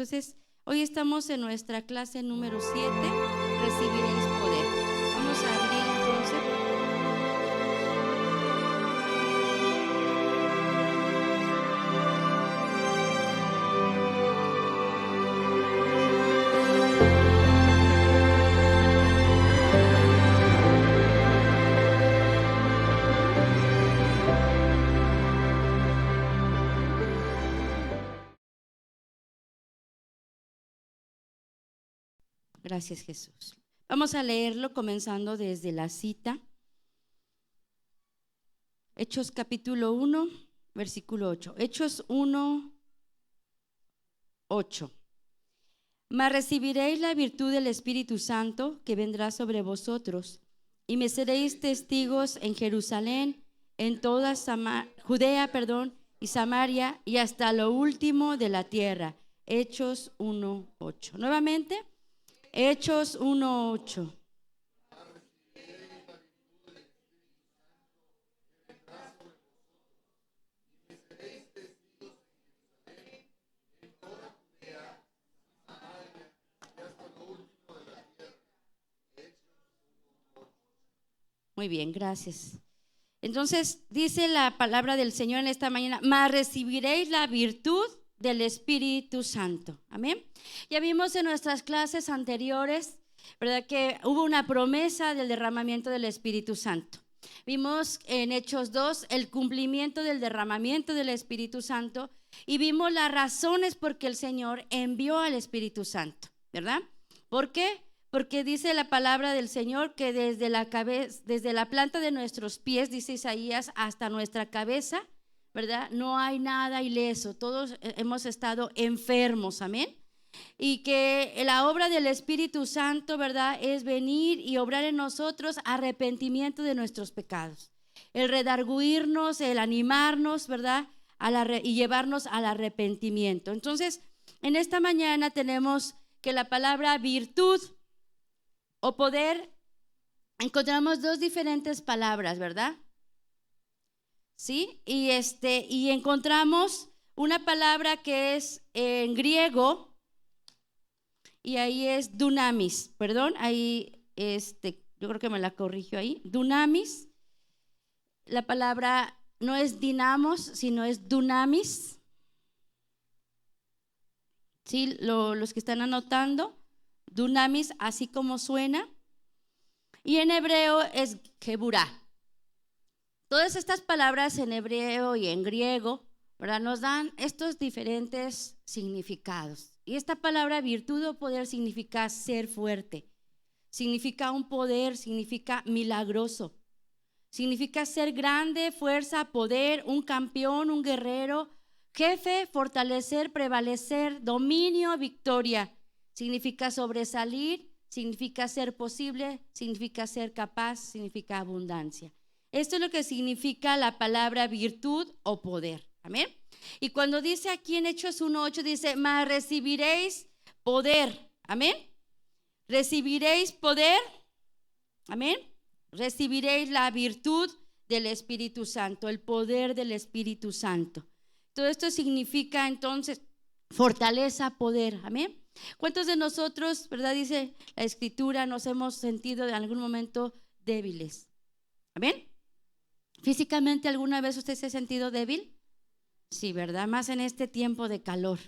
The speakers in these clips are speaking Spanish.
Entonces, hoy estamos en nuestra clase número 7, recibiréis poder. Vamos a abrir entonces. Gracias, Jesús. Vamos a leerlo comenzando desde la cita. Hechos capítulo 1, versículo 8. Hechos 1, 8. Mas recibiréis la virtud del Espíritu Santo que vendrá sobre vosotros, y me seréis testigos en Jerusalén, en toda Judea, y Samaria, y hasta lo último de la tierra. Hechos 1, 8. Nuevamente. Hechos 1:8. Muy bien, gracias. Entonces dice la palabra del Señor en esta mañana: mas recibiréis la virtud del Espíritu Santo. Amén. Ya vimos en nuestras clases anteriores, ¿verdad?, que hubo una promesa del derramamiento del Espíritu Santo. Vimos en Hechos 2 el cumplimiento del derramamiento del Espíritu Santo y vimos las razones por qué el Señor envió al Espíritu Santo, ¿verdad? ¿Por qué? Porque dice la palabra del Señor que desde la cabeza, desde la planta de nuestros pies, dice Isaías, hasta nuestra cabeza, ¿verdad?, no hay nada ileso, todos hemos estado enfermos, amén. Y que la obra del Espíritu Santo, ¿verdad?, es venir y obrar en nosotros arrepentimiento de nuestros pecados, el redarguirnos, el animarnos, ¿verdad?, y llevarnos al arrepentimiento. Entonces, en esta mañana tenemos que la palabra virtud o poder, encontramos dos diferentes palabras, ¿verdad? ¿Sí? Y encontramos una palabra que es en griego, y ahí es dunamis, ahí yo creo que me la corrigió ahí, dunamis. La palabra no es dinamos, sino es dunamis. ¿Sí? Los que están anotando, dunamis, así como suena. Y en hebreo es geburá. Todas estas palabras en hebreo y en griego, ¿verdad?, nos dan estos diferentes significados. Y esta palabra virtud o poder significa ser fuerte, significa un poder, significa milagroso, significa ser grande, fuerza, poder, un campeón, un guerrero, jefe, fortalecer, prevalecer, dominio, victoria. Significa sobresalir, significa ser posible, significa ser capaz, significa abundancia. Esto es lo que significa la palabra virtud o poder. Amén. Y cuando dice aquí en Hechos 1:8, dice: mas recibiréis poder. Amén. Recibiréis poder. Amén. Recibiréis la virtud del Espíritu Santo, el poder del Espíritu Santo. Todo esto significa entonces fortaleza, poder. Amén. ¿Cuántos de nosotros, verdad, dice la Escritura, nos hemos sentido en algún momento débiles? Amén. ¿Físicamente alguna vez usted se ha sentido débil? Sí, ¿verdad? Más en este tiempo de calor.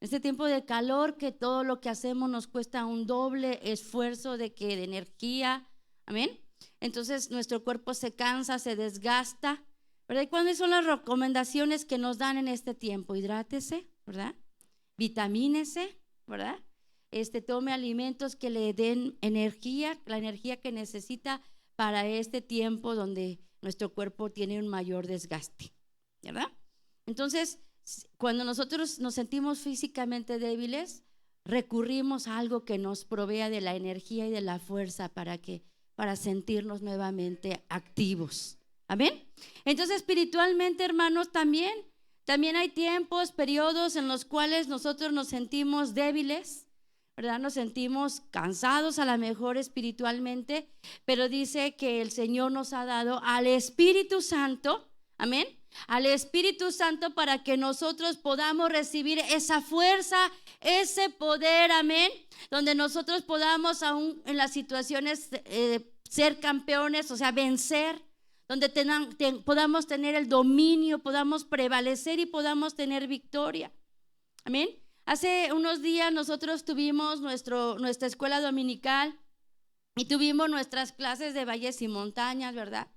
Este tiempo de calor que todo lo que hacemos nos cuesta un doble esfuerzo de energía. Amén. Entonces nuestro cuerpo se cansa, se desgasta, ¿verdad? ¿Y cuáles son las recomendaciones que nos dan en este tiempo? Hidrátese, ¿verdad? Vitamínese, ¿verdad? Tome alimentos que le den energía, la energía que necesita para este tiempo donde nuestro cuerpo tiene un mayor desgaste, ¿verdad? Entonces, cuando nosotros nos sentimos físicamente débiles, recurrimos a algo que nos provea de la energía y de la fuerza para sentirnos nuevamente activos. Amén. Entonces, espiritualmente, hermanos, también hay tiempos, periodos en los cuales nosotros nos sentimos débiles, ¿verdad? Nos sentimos cansados a lo mejor espiritualmente, pero dice que el Señor nos ha dado al Espíritu Santo, amén, al Espíritu Santo para que nosotros podamos recibir esa fuerza, ese poder, amén, donde nosotros podamos aún en las situaciones ser campeones, o sea, vencer, donde podamos tener el dominio, podamos prevalecer y podamos tener victoria, amén. Hace unos días nosotros tuvimos nuestra escuela dominical y tuvimos nuestras clases de valles y montañas, ¿verdad?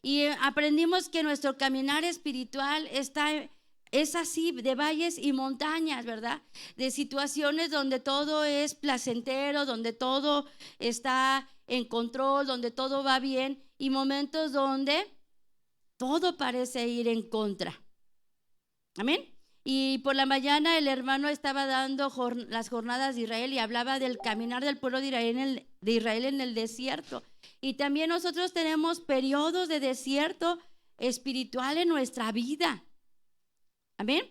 Y aprendimos que nuestro caminar espiritual es así, de valles y montañas, ¿verdad? De situaciones donde todo es placentero, donde todo está en control, donde todo va bien, y momentos donde todo parece ir en contra. Amén. Y por la mañana el hermano estaba dando las jornadas de Israel y hablaba del caminar del pueblo de Israel en el desierto. Y también nosotros tenemos periodos de desierto espiritual en nuestra vida. Amén.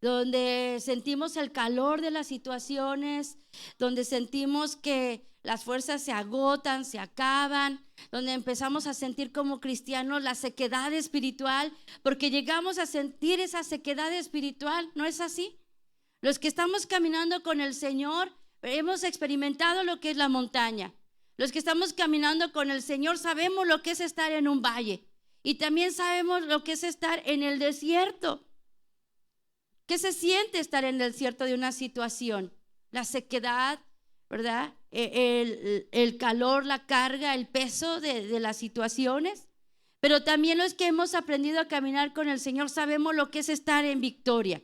Donde sentimos el calor de las situaciones, donde sentimos que las fuerzas se agotan, se acaban, donde empezamos a sentir como cristianos la sequedad espiritual, porque llegamos a sentir esa sequedad espiritual, ¿no es así? Los que estamos caminando con el Señor hemos experimentado lo que es la montaña. Los que estamos caminando con el Señor sabemos lo que es estar en un valle y también sabemos lo que es estar en el desierto. ¿Qué se siente estar en el desierto de una situación? La sequedad, ¿verdad? El calor, la carga, el peso de las situaciones. Pero también los que hemos aprendido a caminar con el Señor sabemos lo que es estar en victoria.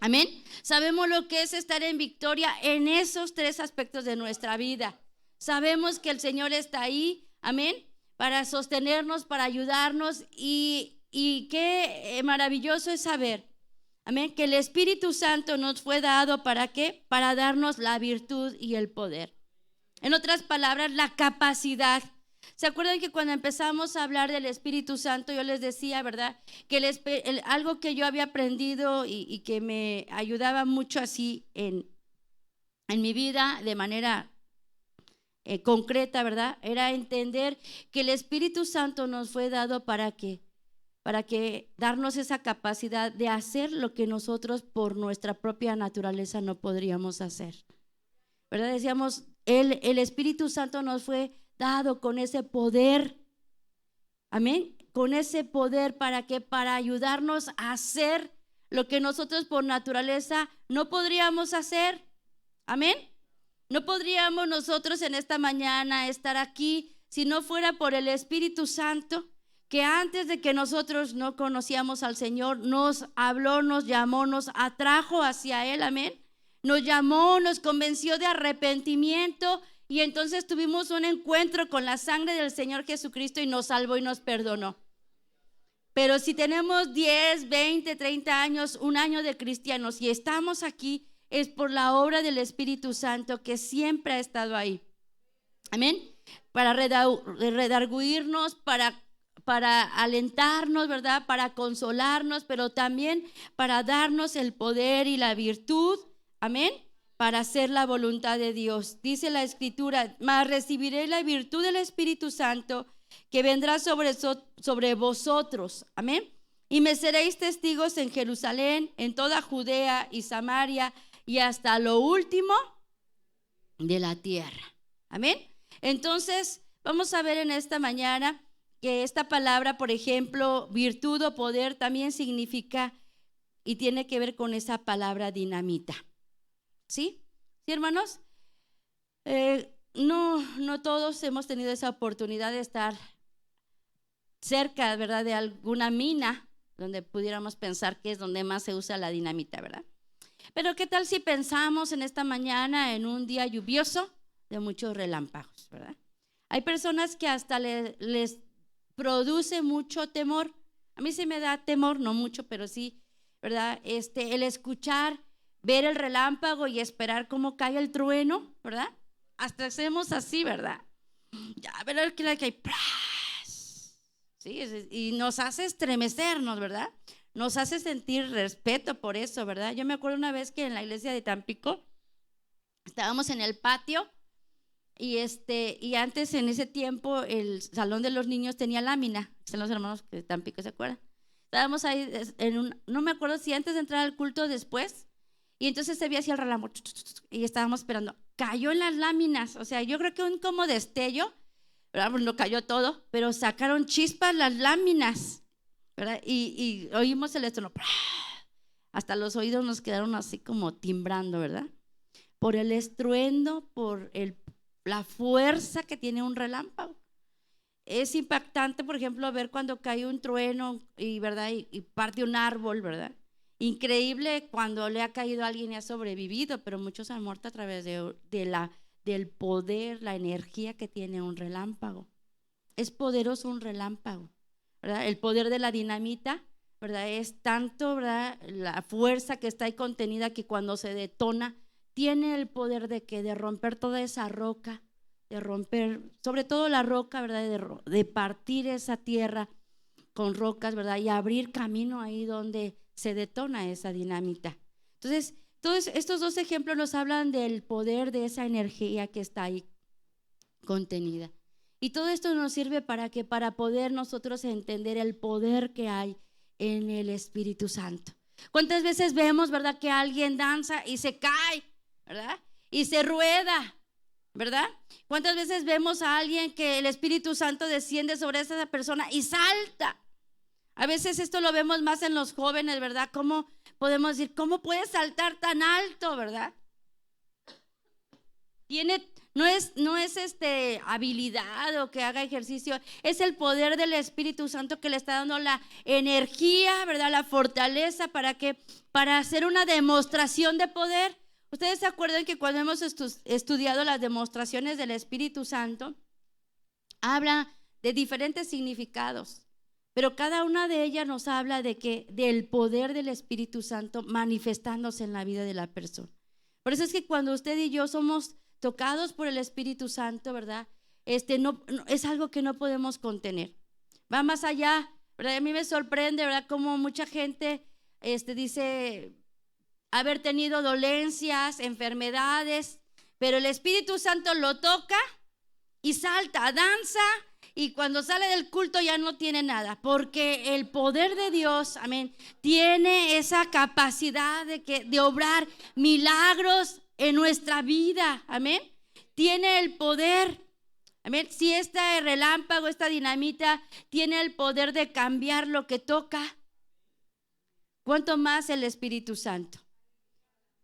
Amén. Sabemos lo que es estar en victoria en esos tres aspectos de nuestra vida. Sabemos que el Señor está ahí, amén, para sostenernos, para ayudarnos, y qué maravilloso es saber, amén, que el Espíritu Santo nos fue dado ¿para qué? Para darnos la virtud y el poder. En otras palabras, la capacidad. ¿Se acuerdan que cuando empezamos a hablar del Espíritu Santo yo les decía, verdad, que algo que yo había aprendido y que me ayudaba mucho así en mi vida de manera concreta, ¿verdad? Era entender que el Espíritu Santo nos fue dado ¿para qué? Para que darnos esa capacidad de hacer lo que nosotros por nuestra propia naturaleza no podríamos hacer, ¿verdad? Decíamos, el Espíritu Santo nos fue dado con ese poder, amén, con ese poder ¿para qué? Para ayudarnos a hacer lo que nosotros por naturaleza no podríamos hacer, amén. No podríamos nosotros en esta mañana estar aquí si no fuera por el Espíritu Santo, que antes de que nosotros no conocíamos al Señor, nos habló, nos llamó, nos atrajo hacia Él, amén. Nos llamó, nos convenció de arrepentimiento y entonces tuvimos un encuentro con la sangre del Señor Jesucristo y nos salvó y nos perdonó. Pero si tenemos 10, 20, 30 años, un año de cristianos y estamos aquí, es por la obra del Espíritu Santo que siempre ha estado ahí. Amén. Para redarguirnos, para alentarnos, ¿verdad? Para consolarnos, pero también para darnos el poder y la virtud. Amén. Para hacer la voluntad de Dios. Dice la Escritura, mas recibiréis la virtud del Espíritu Santo que vendrá sobre vosotros. Amén. Y me seréis testigos en Jerusalén, en toda Judea y Samaria y hasta lo último de la tierra. Amén. Entonces, vamos a ver en esta mañana que esta palabra, por ejemplo, virtud o poder, también significa y tiene que ver con esa palabra dinamita. ¿Sí? ¿Sí, hermanos? No todos hemos tenido esa oportunidad de estar cerca, ¿verdad?, de alguna mina donde pudiéramos pensar que es donde más se usa la dinamita, ¿verdad? Pero ¿qué tal si pensamos en esta mañana en un día lluvioso de muchos relámpagos, ¿verdad? Hay personas que hasta les produce mucho temor. A mí sí me da temor, no mucho, pero sí, ¿verdad? El escuchar, ver el relámpago y esperar cómo cae el trueno, ¿verdad? Hasta hacemos así, ¿verdad? Ya, ver que hay ¡pras! Sí, y nos hace estremecernos, ¿verdad? Nos hace sentir respeto por eso, ¿verdad? Yo me acuerdo una vez que en la iglesia de Tampico estábamos en el patio y antes en ese tiempo el salón de los niños tenía lámina. Están los hermanos de Tampico, ¿se acuerdan? Estábamos ahí no me acuerdo si antes de entrar al culto o después, y entonces se veía así el relámpago y estábamos esperando. Cayó en las láminas, o sea, yo creo que un como destello, ¿verdad? Pues no cayó todo, pero sacaron chispas las láminas, ¿verdad? Y oímos el estruendo, hasta los oídos nos quedaron así como timbrando, ¿verdad? Por el estruendo, por la fuerza que tiene un relámpago. Es impactante, por ejemplo, ver cuando cae un trueno ¿verdad? Y parte un árbol, ¿verdad? Increíble cuando le ha caído a alguien y ha sobrevivido, pero muchos han muerto a través del poder, la energía que tiene un relámpago. Es poderoso un relámpago, ¿verdad? El poder de la dinamita, ¿verdad? Es tanto, ¿verdad? La fuerza que está ahí contenida que cuando se detona tiene el poder de romper toda esa roca, de romper, sobre todo la roca, ¿verdad? De partir esa tierra con rocas, ¿verdad? Y abrir camino ahí donde se detona esa dinamita. Entonces, todos estos dos ejemplos nos hablan del poder de esa energía que está ahí contenida. Y todo esto nos sirve para poder nosotros entender el poder que hay en el Espíritu Santo. ¿Cuántas veces vemos, verdad, que alguien danza y se cae, verdad? Y se rueda, ¿verdad? ¿Cuántas veces vemos a alguien que el Espíritu Santo desciende sobre esa persona y salta? A veces esto lo vemos más en los jóvenes, ¿verdad? ¿Cómo podemos decir, cómo puede saltar tan alto, verdad? No es habilidad o que haga ejercicio, es el poder del Espíritu Santo que le está dando la energía, ¿verdad? La fortaleza para hacer una demostración de poder. Ustedes se acuerdan que cuando hemos estudiado las demostraciones del Espíritu Santo, habla de diferentes significados, pero cada una de ellas nos habla del poder del Espíritu Santo manifestándose en la vida de la persona. Por eso es que cuando usted y yo somos tocados por el Espíritu Santo, ¿verdad? No, es algo que no podemos contener. Va más allá, ¿verdad? A mí me sorprende, ¿verdad? Como mucha gente dice haber tenido dolencias, enfermedades, pero el Espíritu Santo lo toca y salta, danza, y cuando sale del culto ya no tiene nada, porque el poder de Dios, amén, tiene esa capacidad de obrar milagros en nuestra vida, amén. Tiene el poder, amén. Si este relámpago, esta dinamita tiene el poder de cambiar lo que toca, ¿cuánto más el Espíritu Santo?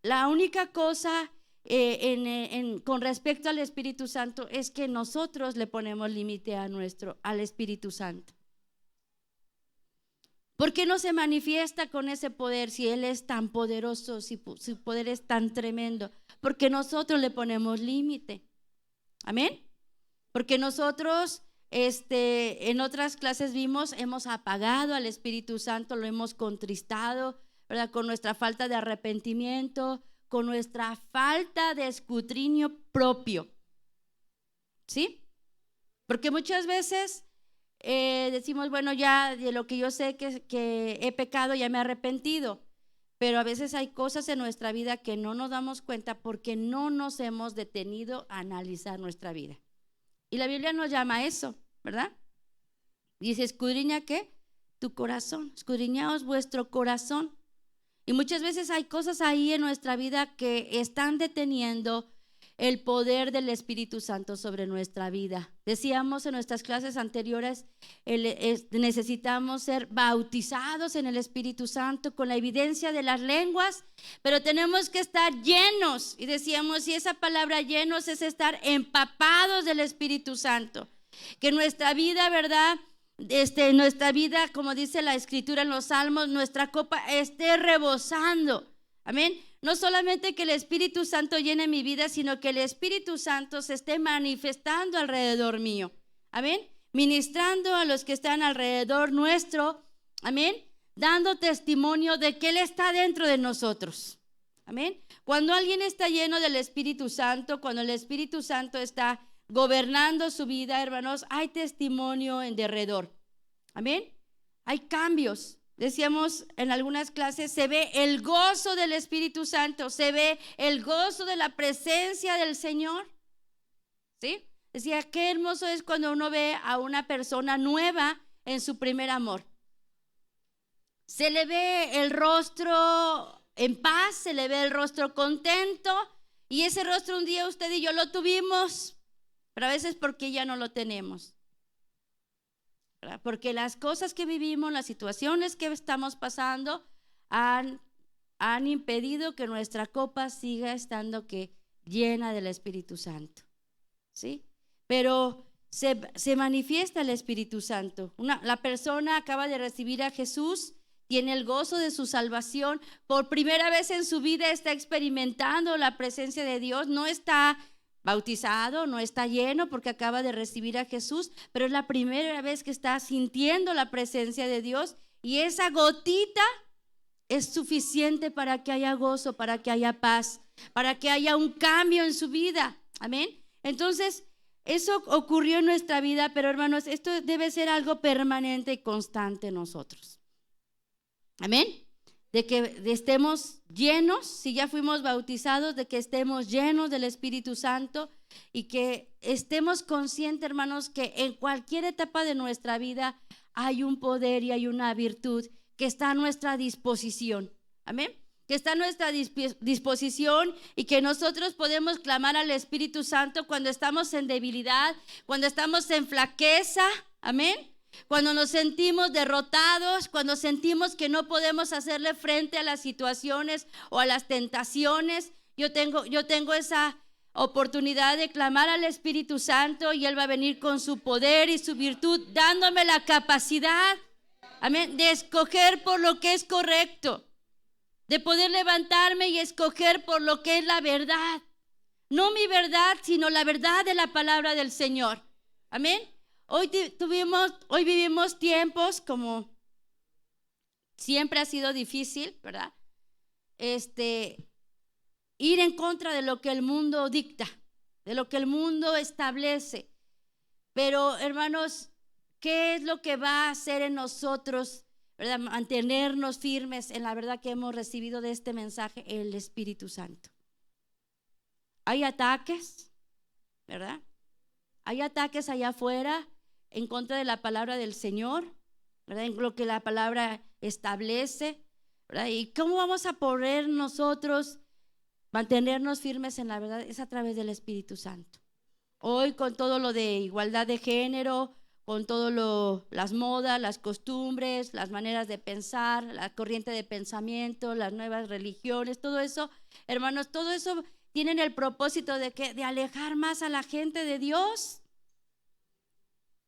La única cosa con respecto al Espíritu Santo es que nosotros le ponemos límite al Espíritu Santo. ¿Por qué no se manifiesta con ese poder si Él es tan poderoso, si su poder es tan tremendo? Porque nosotros le ponemos límite. Amén. Porque nosotros en otras clases hemos apagado al Espíritu Santo, lo hemos contristado, ¿verdad? Con nuestra falta de arrepentimiento, con nuestra falta de escrutinio propio. ¿Sí? Porque muchas veces decimos, bueno, ya de lo que yo sé que he pecado, ya me he arrepentido. Pero a veces hay cosas en nuestra vida que no nos damos cuenta porque no nos hemos detenido a analizar nuestra vida. Y la Biblia nos llama a eso, ¿verdad? Dice, escudriña ¿qué? Tu corazón, escudriñaos vuestro corazón. Y muchas veces hay cosas ahí en nuestra vida que están deteniendo el poder del Espíritu Santo sobre nuestra vida. Decíamos en nuestras clases anteriores, necesitamos ser bautizados en el Espíritu Santo con la evidencia de las lenguas, pero tenemos que estar llenos. Y decíamos, si esa palabra llenos es estar empapados del Espíritu Santo. Que nuestra vida, ¿verdad? Nuestra vida, como dice la Escritura en los Salmos, nuestra copa esté rebosando. Amén. No solamente que el Espíritu Santo llene mi vida, sino que el Espíritu Santo se esté manifestando alrededor mío. Amén. Ministrando a los que están alrededor nuestro. Amén. Dando testimonio de que Él está dentro de nosotros. Amén. Cuando alguien está lleno del Espíritu Santo, cuando el Espíritu Santo está gobernando su vida, hermanos, hay testimonio en derredor. Amén. Hay cambios. Decíamos en algunas clases, se ve el gozo del Espíritu Santo, se ve el gozo de la presencia del Señor. ¿Sí? Decía, qué hermoso es cuando uno ve a una persona nueva en su primer amor. Se le ve el rostro en paz, se le ve el rostro contento, y ese rostro un día usted y yo lo tuvimos, pero a veces porque ya no lo tenemos, ¿verdad? Porque las cosas que vivimos, las situaciones que estamos pasando han impedido que nuestra copa siga estando llena del Espíritu Santo, ¿sí? Pero se manifiesta el Espíritu Santo. La persona acaba de recibir a Jesús, tiene el gozo de su salvación, por primera vez en su vida está experimentando la presencia de Dios, no está bautizado, no está lleno porque acaba de recibir a Jesús, pero es la primera vez que está sintiendo la presencia de Dios, y esa gotita es suficiente para que haya gozo, para que haya paz, para que haya un cambio en su vida. Amén. Entonces, eso ocurrió en nuestra vida, pero hermanos, esto debe ser algo permanente y constante en nosotros. Amén. De que estemos llenos, si ya fuimos bautizados, de que estemos llenos del Espíritu Santo y que estemos conscientes, hermanos, que en cualquier etapa de nuestra vida hay un poder y hay una virtud que está a nuestra disposición. Amén. Que está a nuestra disposición, y que nosotros podemos clamar al Espíritu Santo cuando estamos en debilidad, cuando estamos en flaqueza. Amén. Cuando nos sentimos derrotados, cuando sentimos que no podemos hacerle frente a las situaciones o a las tentaciones, yo tengo esa oportunidad de clamar al Espíritu Santo, y Él va a venir con su poder y su virtud, dándome la capacidad, amén, de escoger por lo que es correcto, de poder levantarme y escoger por lo que es la verdad, no mi verdad, sino la verdad de la palabra del Señor. Amén. Hoy vivimos tiempos, como siempre ha sido difícil, ¿verdad? Ir en contra de lo que el mundo dicta, de lo que el mundo establece. Pero, hermanos, ¿qué es lo que va a hacer en nosotros, ¿verdad? Mantenernos firmes en la verdad que hemos recibido de este mensaje, el Espíritu Santo. Hay ataques, ¿verdad? Hay ataques allá afuera en contra de la palabra del Señor, ¿verdad? En lo que la palabra establece, ¿verdad? ¿Y cómo vamos a poder nosotros mantenernos firmes en la verdad? Es a través del Espíritu Santo. Hoy, con todo lo de igualdad de género, con todo las modas, las costumbres, las maneras de pensar, la corriente de pensamiento, las nuevas religiones, todo eso, hermanos, todo eso tienen el propósito de alejar más a la gente de Dios,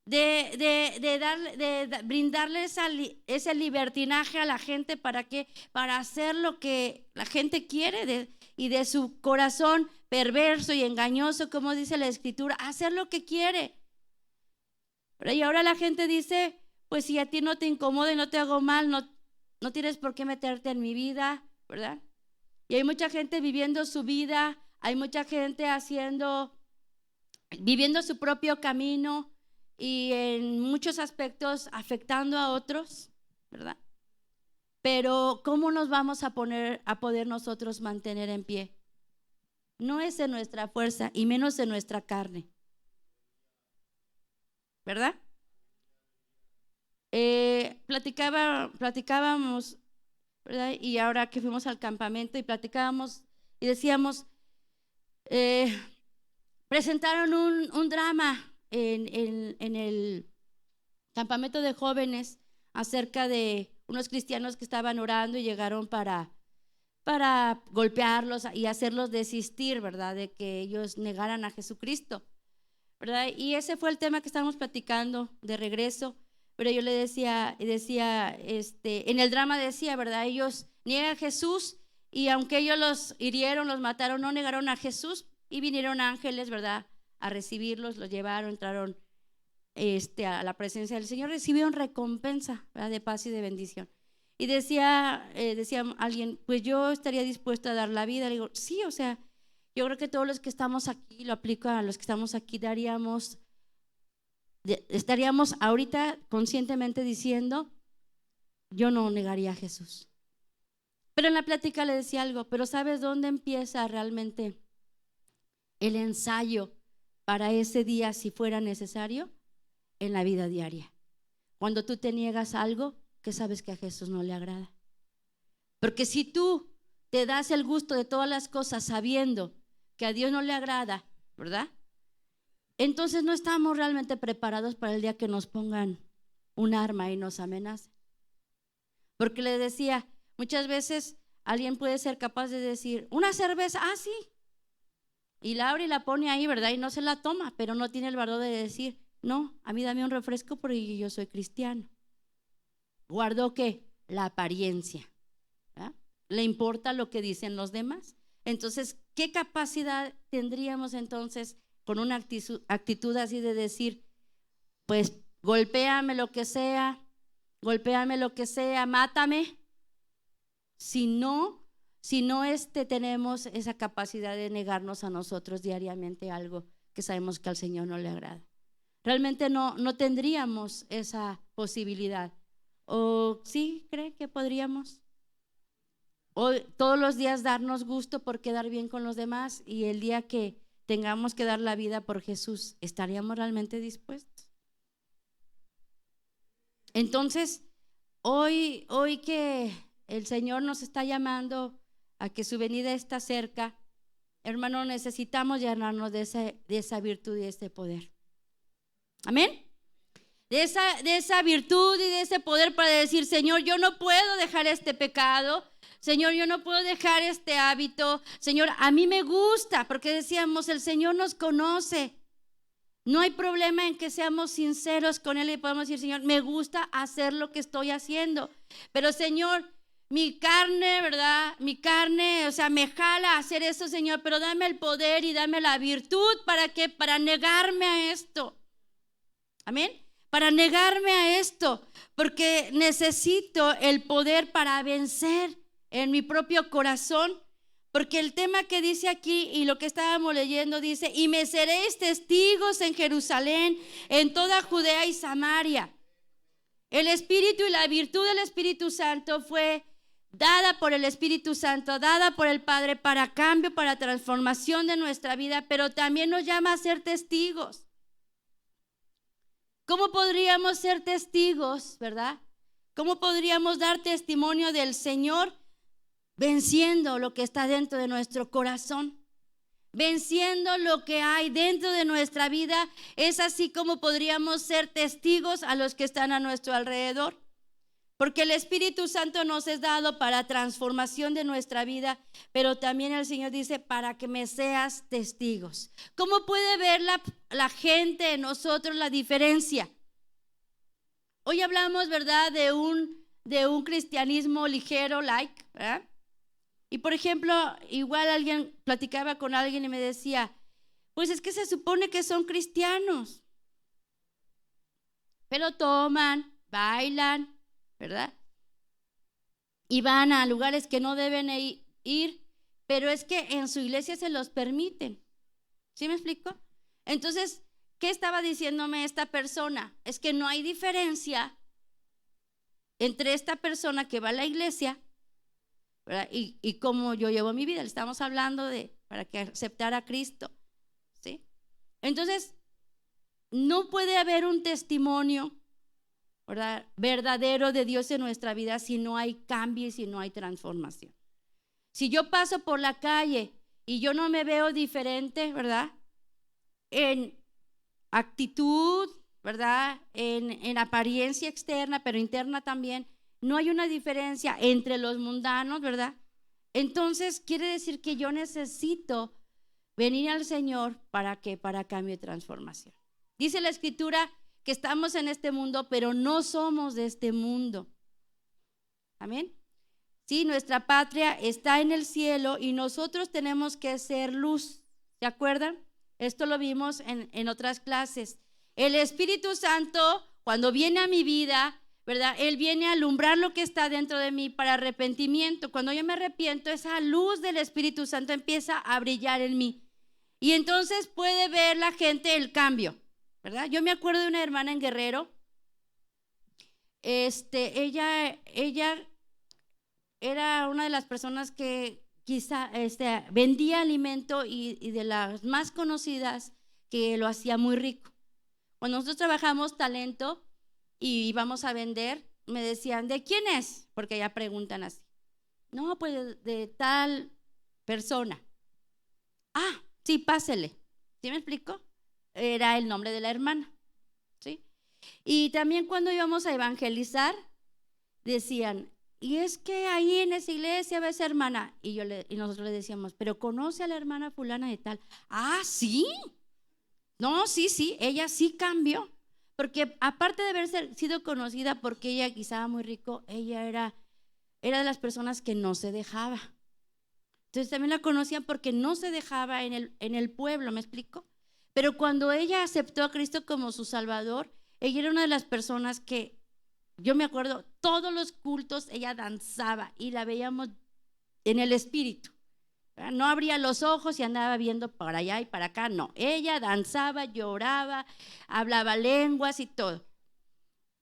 de brindarle ese libertinaje a la gente. Para hacer lo que la gente quiere, y de su corazón perverso y engañoso, como dice la Escritura, hacer lo que quiere. Y ahora la gente dice, pues si a ti no te incomoda y no te hago mal, no tienes por qué meterte en mi vida, ¿verdad? Y hay mucha gente viviendo su vida, hay mucha gente viviendo su propio camino, y en muchos aspectos afectando a otros, ¿verdad? Pero ¿cómo nos vamos a poder nosotros mantener en pie? No es en nuestra fuerza, y menos en nuestra carne, ¿verdad? Platicábamos, ¿verdad? Y ahora que fuimos al campamento y platicábamos y decíamos, presentaron un drama en el campamento de jóvenes acerca de unos cristianos que estaban orando y llegaron para golpearlos y hacerlos desistir, ¿verdad? De que ellos negaran a Jesucristo, ¿verdad? Y ese fue el tema que estábamos platicando de regreso. Pero yo le decía, en el drama decía, ¿verdad? Ellos niegan a Jesús, y aunque ellos los hirieron, los mataron, no negaron a Jesús, y vinieron ángeles, ¿verdad? A recibirlos, los llevaron, entraron a la presencia del Señor, recibieron recompensa, ¿verdad? De paz y de bendición. Y decía alguien, pues yo estaría dispuesto a dar la vida. Le digo, sí, o sea, yo creo que todos los que estamos aquí, lo aplico a los que estamos aquí, estaríamos ahorita conscientemente diciendo, yo no negaría a Jesús. Pero en la plática le decía algo, pero ¿sabes dónde empieza realmente el ensayo para ese día, si fuera necesario? En la vida diaria. Cuando tú te niegas algo que sabes que a Jesús no le agrada. Porque si tú te das el gusto de todas las cosas sabiendo que a Dios no le agrada, ¿verdad? Entonces no estamos realmente preparados para el día que nos pongan un arma y nos amenacen. Porque le decía, muchas veces alguien puede ser capaz de decir, una cerveza, sí. Y la abre y la pone ahí, ¿verdad? Y no se la toma, pero no tiene el valor de decir, no, a mí dame un refresco porque yo soy cristiano. Guardó ¿qué? La apariencia, ¿verdad? Le importa lo que dicen los demás. Entonces, ¿qué capacidad tendríamos entonces con una actitud así de decir, pues golpéame lo que sea, mátame? Si no tenemos esa capacidad de negarnos a nosotros diariamente algo que sabemos que al Señor no le agrada. Realmente no tendríamos esa posibilidad. ¿O sí cree que podríamos? O todos los días darnos gusto por quedar bien con los demás, y el día que tengamos que dar la vida por Jesús, ¿estaríamos realmente dispuestos? Entonces, hoy que el Señor nos está llamando a que su venida está cerca, hermano, necesitamos llenarnos de esa virtud y de ese poder. Amén. De esa virtud y de ese poder para decir, Señor, yo no puedo dejar este pecado. Señor, yo no puedo dejar este hábito. Señor, a mí me gusta, porque decíamos, el Señor nos conoce. No hay problema en que seamos sinceros con Él y podamos decir, Señor, me gusta hacer lo que estoy haciendo. Pero Señor, mi carne, ¿verdad? Mi carne, o sea, me jala a hacer eso, Señor, pero dame el poder y dame la virtud. ¿Para qué? Para negarme a esto. Amén. Para negarme a esto, porque necesito el poder para vencer en mi propio corazón. Porque el tema que dice aquí y lo que estábamos leyendo dice, y me seréis testigos en Jerusalén, en toda Judea y Samaria. El Espíritu y la virtud del Espíritu Santo fue dada por el Espíritu Santo, dada por el Padre para cambio, para transformación de nuestra vida, pero también nos llama a ser testigos. ¿Cómo podríamos ser testigos, verdad? ¿Cómo podríamos dar testimonio del Señor? Venciendo lo que está dentro de nuestro corazón, venciendo lo que hay dentro de nuestra vida. Es así como podríamos ser testigos a los que están a nuestro alrededor, porque el Espíritu Santo nos es dado para transformación de nuestra vida, pero también el Señor dice para que me seas testigos. ¿Cómo puede ver la gente en nosotros la diferencia? Hoy hablamos, ¿verdad?, de un cristianismo ligero, ¿verdad? Y por ejemplo, igual alguien platicaba con alguien y me decía, pues es que se supone que son cristianos, pero toman, bailan, ¿verdad? Y van a lugares que no deben ir, pero es que en su iglesia se los permiten. ¿Sí me explico? Entonces, ¿qué estaba diciéndome esta persona? Es que no hay diferencia entre esta persona que va a la iglesia, ¿verdad? Y cómo yo llevo mi vida. Le estamos hablando para que aceptara a Cristo, ¿sí? Entonces, no puede haber un testimonio, ¿verdad?, verdadero de Dios en nuestra vida si no hay cambio y si no hay transformación. Si yo paso por la calle y yo no me veo diferente, ¿verdad?, en actitud, ¿verdad?, en apariencia externa, pero interna también, no hay una diferencia entre los mundanos, ¿verdad? Entonces quiere decir que yo necesito venir al Señor ¿para qué? Para cambio y transformación. Dice la Escritura que estamos en este mundo, pero no somos de este mundo. Amén. Sí, nuestra patria está en el cielo y nosotros tenemos que ser luz. ¿Se acuerdan? Esto lo vimos en otras clases. El Espíritu Santo, cuando viene a mi vida, ¿verdad?, Él viene a alumbrar lo que está dentro de mí para arrepentimiento. Cuando yo me arrepiento, esa luz del Espíritu Santo empieza a brillar en mí. Y entonces puede ver la gente el cambio, ¿verdad? Yo me acuerdo de una hermana en Guerrero. Ella era una de las personas que quizá vendía alimento y de las más conocidas, que lo hacía muy rico. Cuando nosotros trabajamos talento y íbamos a vender, me decían, ¿de quién es? Porque ya preguntan así. No, pues de tal persona. Ah, sí, pásele. ¿Sí me explico? Era el nombre de la hermana, ¿sí? Y también cuando íbamos a evangelizar, decían, y es que ahí en esa iglesia va esa hermana. Y nosotros le decíamos, pero ¿conoce a la hermana fulana de tal? Ah, ¿sí? No, sí, ella sí cambió. Porque aparte de haber sido conocida porque ella guisaba muy rico, ella era de las personas que no se dejaba. Entonces también la conocían porque no se dejaba en el pueblo, ¿me explico? Pero cuando ella aceptó a Cristo como su Salvador, ella era una de las personas que, yo me acuerdo, todos los cultos ella danzaba y la veíamos en el espíritu. No abría los ojos y andaba viendo para allá y para acá, no. Ella danzaba, lloraba, hablaba lenguas y todo.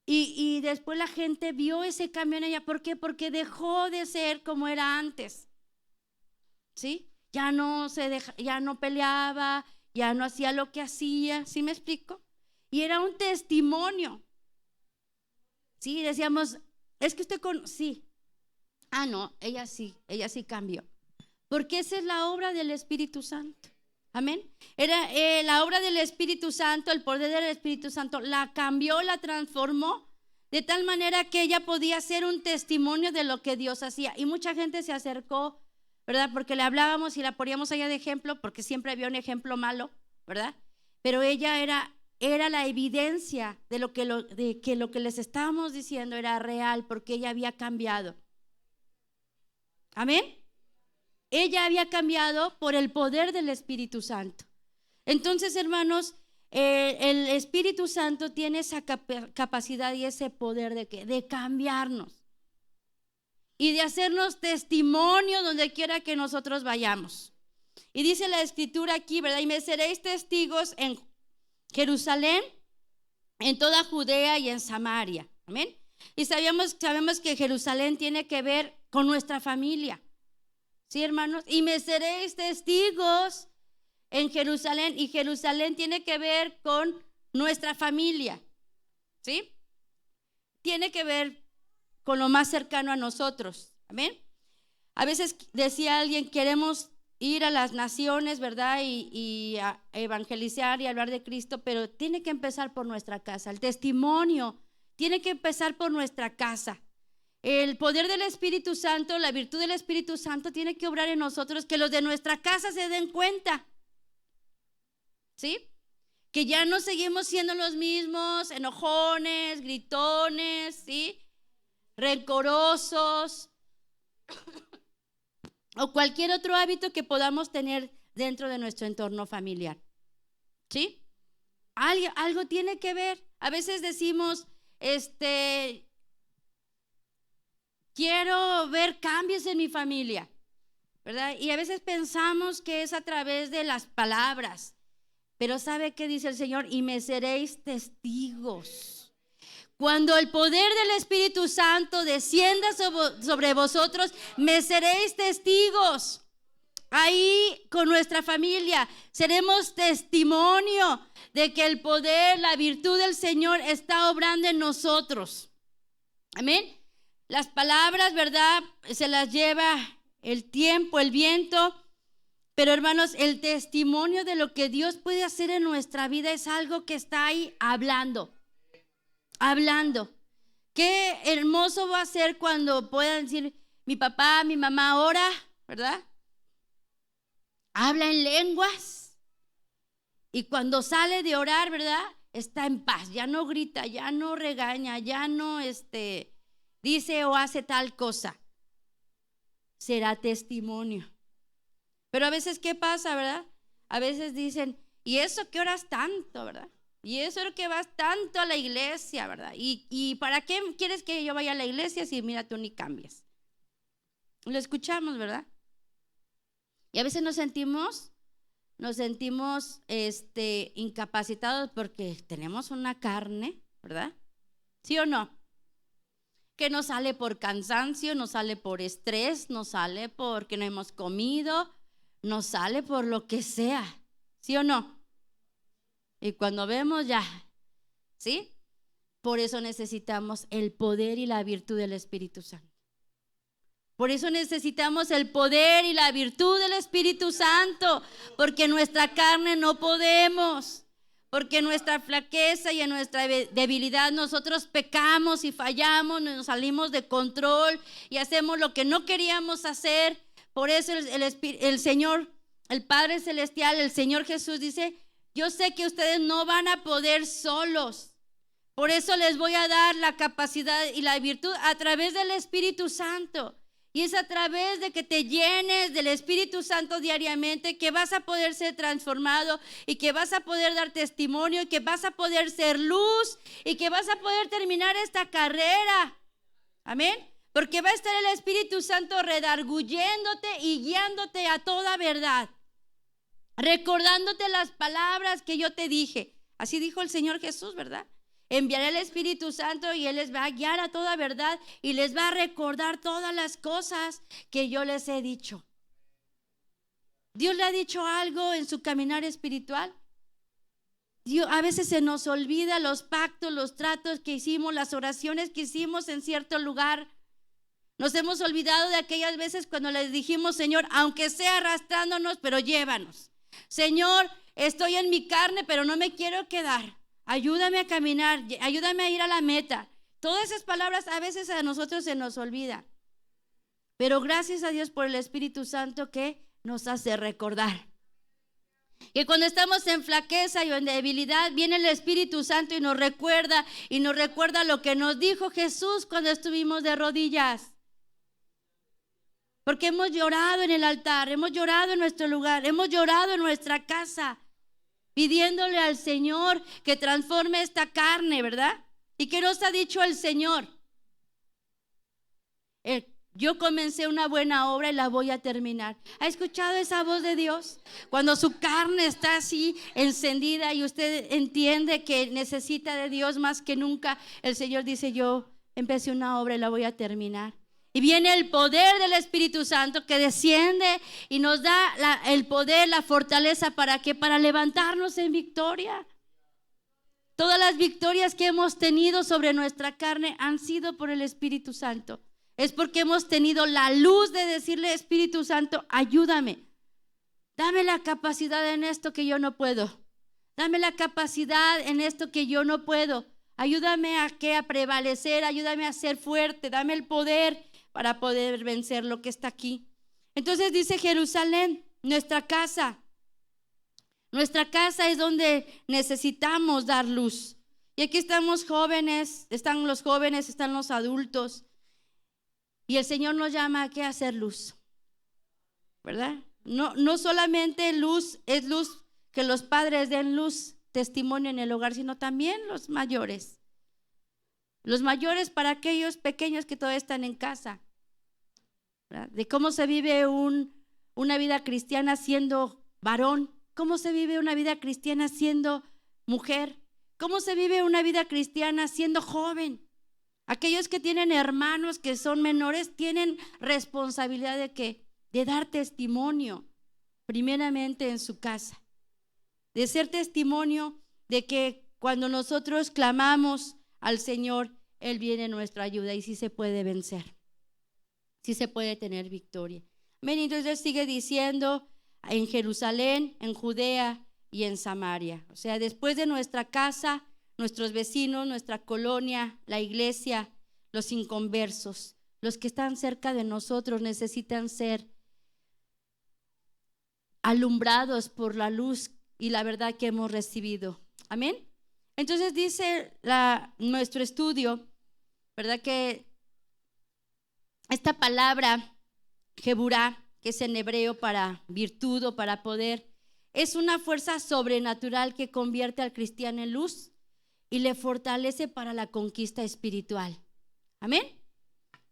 Y después la gente vio ese cambio en ella. ¿Por qué? Porque dejó de ser como era antes. ¿Sí? Ya no peleaba, ya no hacía lo que hacía. ¿Sí me explico? Y era un testimonio. Sí, decíamos, es que usted sí. Ah, no, ella sí cambió. Porque esa es la obra del Espíritu Santo. Amén. Era la obra del Espíritu Santo, el poder del Espíritu Santo la cambió, la transformó de tal manera que ella podía ser un testimonio de lo que Dios hacía. Y mucha gente se acercó, ¿verdad? Porque le hablábamos y la poníamos allá de ejemplo, porque siempre había un ejemplo malo, ¿verdad? Pero ella era la evidencia de que lo que les estábamos diciendo era real, porque ella había cambiado. Amén. Ella había cambiado por el poder del Espíritu Santo. Entonces, hermanos, el Espíritu Santo tiene esa capacidad y ese poder de cambiarnos y de hacernos testimonio donde quiera que nosotros vayamos. Y dice la Escritura aquí, ¿verdad? Y me seréis testigos en Jerusalén, en toda Judea y en Samaria. Amén. Y sabemos que Jerusalén tiene que ver con nuestra familia. ¿Sí, hermanos? Y me seréis testigos en Jerusalén. Y Jerusalén tiene que ver con nuestra familia. ¿Sí? Tiene que ver con lo más cercano a nosotros. Amén. A veces decía alguien, queremos ir a las naciones, ¿verdad? Y a evangelizar y hablar de Cristo, pero tiene que empezar por nuestra casa. El testimonio tiene que empezar por nuestra casa. El poder del Espíritu Santo, la virtud del Espíritu Santo tiene que obrar en nosotros, que los de nuestra casa se den cuenta, ¿sí? Que ya no seguimos siendo los mismos, enojones, gritones, ¿sí? Rencorosos o cualquier otro hábito que podamos tener dentro de nuestro entorno familiar, ¿sí? Algo tiene que ver. A veces decimos, quiero ver cambios en mi familia, ¿verdad? Y a veces pensamos que es a través de las palabras, pero ¿sabe qué dice el Señor? Y me seréis testigos. Cuando el poder del Espíritu Santo descienda sobre vosotros, me seréis testigos. Ahí con nuestra familia seremos testimonio de que el poder, la virtud del Señor está obrando en nosotros. Amén. Las palabras, ¿verdad? Se las lleva el tiempo, el viento. Pero hermanos, el testimonio de lo que Dios puede hacer en nuestra vida es algo que está ahí hablando. Qué hermoso va a ser cuando puedan decir, mi papá, mi mamá ora, ¿verdad? Habla en lenguas. Y cuando sale de orar, ¿verdad? Está en paz, ya no grita, ya no regaña, ya no dice o hace tal cosa. Será testimonio. Pero a veces, ¿qué pasa, verdad? A veces dicen, ¿y eso que oras tanto, verdad? Y eso es que vas tanto a la iglesia, ¿verdad? ¿Y para qué quieres que yo vaya a la iglesia si mira tú ni cambias? Lo escuchamos, ¿verdad? Y a veces nos sentimos incapacitados porque tenemos una carne, ¿verdad? ¿Sí o no? Que nos sale por cansancio, nos sale por estrés, nos sale porque no hemos comido, nos sale por lo que sea, ¿sí o no? Y cuando vemos ya, ¿sí? Por eso necesitamos el poder y la virtud del Espíritu Santo. Por eso necesitamos el poder y la virtud del Espíritu Santo, porque en nuestra carne no podemos, porque en nuestra flaqueza y en nuestra debilidad nosotros pecamos y fallamos, nos salimos de control y hacemos lo que no queríamos hacer. Por eso el Señor, el Padre Celestial, el Señor Jesús dice: yo sé que ustedes no van a poder solos. Por eso les voy a dar la capacidad y la virtud a través del Espíritu Santo. Y es a través de que te llenes del Espíritu Santo diariamente que vas a poder ser transformado y que vas a poder dar testimonio y que vas a poder ser luz y que vas a poder terminar esta carrera. Amén. Porque va a estar el Espíritu Santo redarguyéndote y guiándote a toda verdad, recordándote las palabras que yo te dije. Así dijo el Señor Jesús, ¿verdad? Enviaré el Espíritu Santo y Él les va a guiar a toda verdad y les va a recordar todas las cosas que yo les he dicho. ¿Dios le ha dicho algo en su caminar espiritual? Dios, a veces se nos olvida los pactos, los tratos que hicimos, las oraciones que hicimos en cierto lugar. Nos hemos olvidado de aquellas veces cuando les dijimos: Señor, aunque sea arrastrándonos, pero llévanos. Señor, estoy en mi carne, pero no me quiero quedar. Ayúdame a caminar, ayúdame a ir a la meta. Todas esas palabras a veces a nosotros se nos olvida. Pero gracias a Dios por el Espíritu Santo que nos hace recordar. Que cuando estamos en flaqueza y en debilidad, viene el Espíritu Santo y nos recuerda lo que nos dijo Jesús cuando estuvimos de rodillas. Porque hemos llorado en el altar, hemos llorado en nuestro lugar, hemos llorado en nuestra casa, pidiéndole al Señor que transforme esta carne, ¿verdad? ¿Y qué nos ha dicho el Señor? Yo comencé una buena obra y la voy a terminar. ¿Ha escuchado esa voz de Dios? Cuando su carne está así encendida y usted entiende que necesita de Dios más que nunca, el Señor dice: yo empecé una obra y la voy a terminar. Y viene el poder del Espíritu Santo que desciende y nos da el poder, la fortaleza. ¿Para qué? Para levantarnos en victoria. Todas las victorias que hemos tenido sobre nuestra carne han sido por el Espíritu Santo. Es porque hemos tenido la luz de decirle: Espíritu Santo, ayúdame. Dame la capacidad en esto que yo no puedo. Dame la capacidad en esto que yo no puedo. Ayúdame a prevalecer, ayúdame a ser fuerte. Dame el poder para poder vencer lo que está aquí. Entonces dice Jerusalén, nuestra casa. Nuestra casa es donde necesitamos dar luz. Y aquí estamos jóvenes, están los jóvenes, están los adultos. Y el Señor nos llama a ¿qué? Hacer luz, ¿verdad? No solamente luz, es luz que los padres den luz, testimonio en el hogar, sino también los mayores. Los mayores para aquellos pequeños que todavía están en casa, ¿verdad? De cómo se vive una vida cristiana siendo varón, cómo se vive una vida cristiana siendo mujer, cómo se vive una vida cristiana siendo joven. Aquellos que tienen hermanos que son menores tienen responsabilidad de dar testimonio, primeramente en su casa, de ser testimonio de que cuando nosotros clamamos al Señor, Él viene en nuestra ayuda y sí se puede vencer, sí se puede tener victoria. Amén. Entonces sigue diciendo: en Jerusalén, en Judea y en Samaria. O sea, después de nuestra casa, nuestros vecinos, nuestra colonia, la iglesia, los inconversos, los que están cerca de nosotros necesitan ser alumbrados por la luz y la verdad que hemos recibido. Amén. Entonces dice nuestro estudio, ¿verdad? Que esta palabra Geburá, que es en hebreo para virtud o para poder, es una fuerza sobrenatural que convierte al cristiano en luz y le fortalece para la conquista espiritual. Amén.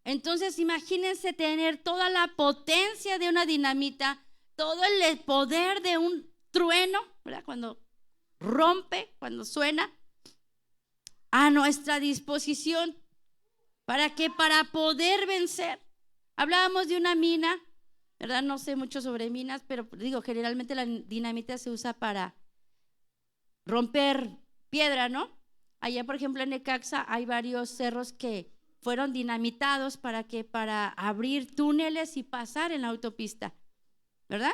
Entonces imagínense tener toda la potencia de una dinamita, todo el poder de un trueno, ¿verdad? Cuando rompe, cuando suena, a nuestra disposición. ¿Para qué? Para poder vencer. Hablábamos de una mina, ¿verdad? No sé mucho sobre minas, pero digo, generalmente la dinamita se usa para romper piedra, ¿no? allá por ejemplo en Necaxa hay varios cerros que fueron dinamitados para abrir túneles y pasar en la autopista, ¿verdad?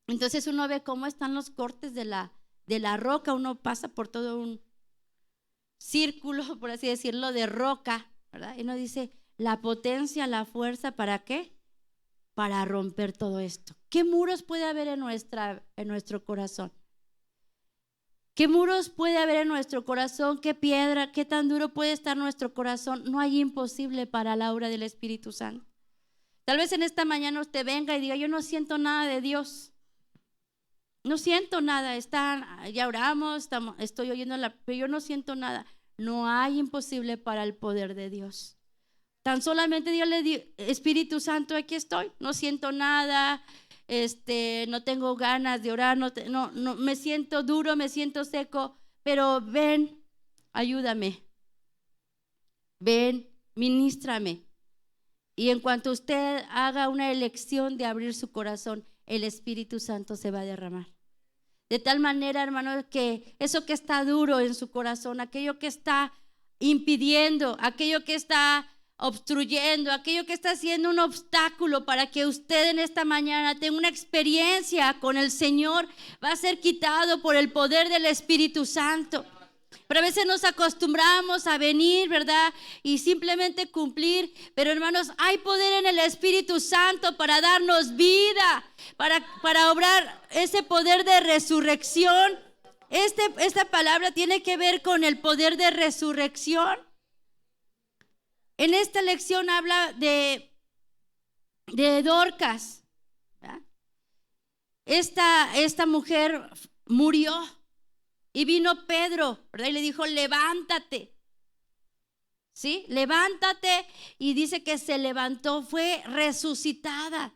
Entonces uno ve cómo están los cortes de la roca, uno pasa por todo un círculo, por así decirlo, de roca, ¿verdad? Y uno dice, la potencia, la fuerza, ¿para qué? Para romper todo esto. ¿Qué muros puede haber en nuestro corazón? ¿Qué muros puede haber en nuestro corazón? ¿Qué piedra, qué tan duro puede estar nuestro corazón? No hay imposible para la obra del Espíritu Santo. Tal vez en esta mañana usted venga y diga, yo no siento nada de Dios. No siento nada. Ya oramos, estoy oyendo pero yo no siento nada. No hay imposible para el poder de Dios. Tan solamente Dios le dice, Espíritu Santo, aquí estoy. No siento nada. No tengo ganas de orar, no, me siento duro, me siento seco, pero ven, ayúdame, ven, ministrame. Y en cuanto usted haga una elección de abrir su corazón, el Espíritu Santo se va a derramar. De tal manera, hermano, que eso que está duro en su corazón, aquello que está impidiendo, aquello que está obstruyendo, aquello que está siendo un obstáculo para que usted en esta mañana tenga una experiencia con el Señor, va a ser quitado por el poder del Espíritu Santo. Pero a veces nos acostumbramos a venir, ¿verdad? Y simplemente cumplir. Pero hermanos, hay poder en el Espíritu Santo para darnos vida, para obrar ese poder de resurrección. Esta palabra tiene que ver con el poder de resurrección. En esta lección habla de Dorcas, ¿verdad? Esta mujer murió y vino Pedro, ¿verdad? Y le dijo, levántate, ¿sí? Levántate, y dice que se levantó, fue resucitada,